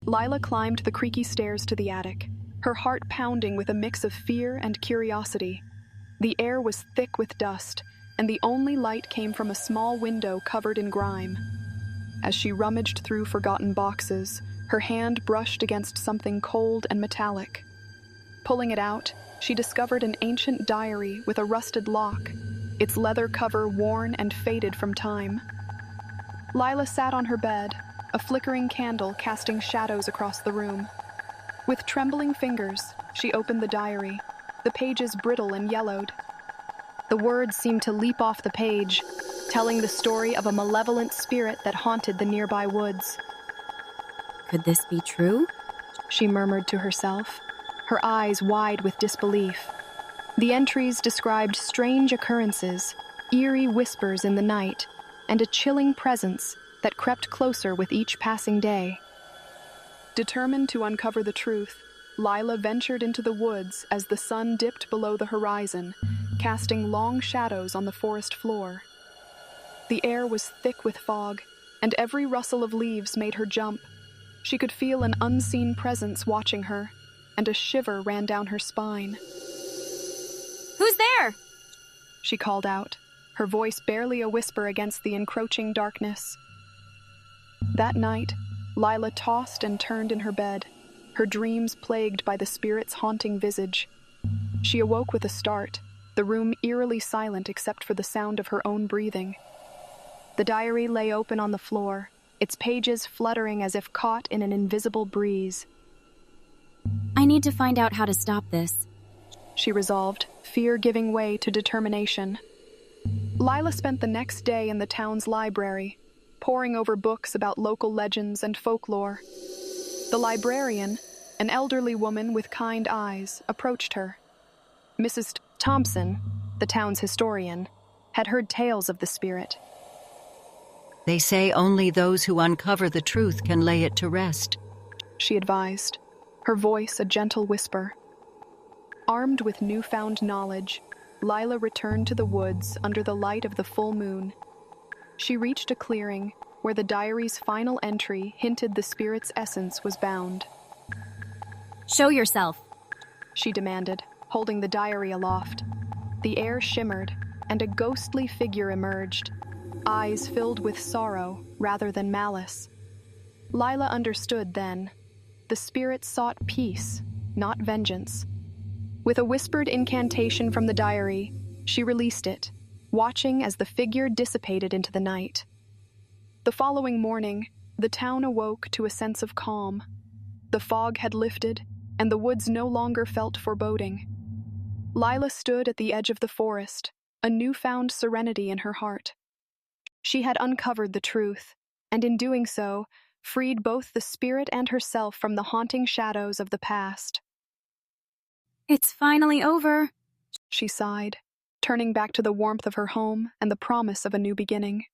Lila climbed the creaky stairs to the attic, her heart pounding with a mix of fear and curiosity. The air was thick with dust, and the only light came from a small window covered in grime. As she rummaged through forgotten boxes, her hand brushed against something cold and metallic. Pulling it out, she discovered an ancient diary with a rusted lock, its leather cover worn and faded from time. Lila sat on her bed, a flickering candle casting shadows across the room. With trembling fingers, she opened the diary, the pages brittle and yellowed. The words seemed to leap off the page, telling the story of a malevolent spirit that haunted the nearby woods. Could this be true? She murmured to herself, her eyes wide with disbelief. The entries described strange occurrences, eerie whispers in the night, and a chilling presence that crept closer with each passing day. Determined to uncover the truth, Lila ventured into the woods as the sun dipped below the horizon, casting long shadows on the forest floor. The air was thick with fog, and every rustle of leaves made her jump. She could feel an unseen presence watching her, and a shiver ran down her spine. Who's there? She called out, her voice barely a whisper against the encroaching darkness. That night, Lila tossed and turned in her bed, her dreams plagued by the spirit's haunting visage. She awoke with a start, the room eerily silent except for the sound of her own breathing. The diary lay open on the floor, its pages fluttering as if caught in an invisible breeze. I need to find out how to stop this, she resolved, fear giving way to determination. Lila spent the next day in the town's library, poring over books about local legends and folklore. The librarian, an elderly woman with kind eyes, approached her. Mrs. Thompson, the town's historian, had heard tales of the spirit. They say only those who uncover the truth can lay it to rest, she advised, her voice a gentle whisper. Armed with newfound knowledge, Lila returned to the woods under the light of the full moon. She reached a clearing where the diary's final entry hinted the spirit's essence was bound. Show yourself, she demanded, holding the diary aloft. The air shimmered, and a ghostly figure emerged, eyes filled with sorrow rather than malice. Lila understood then. The spirit sought peace, not vengeance. With a whispered incantation from the diary, she released it, watching as the figure dissipated into the night. The following morning, the town awoke to a sense of calm. The fog had lifted, and the woods no longer felt foreboding. Lila stood at the edge of the forest, a newfound serenity in her heart. She had uncovered the truth, and in doing so, freed both the spirit and herself from the haunting shadows of the past. It's finally over, she sighed, turning back to the warmth of her home and the promise of a new beginning.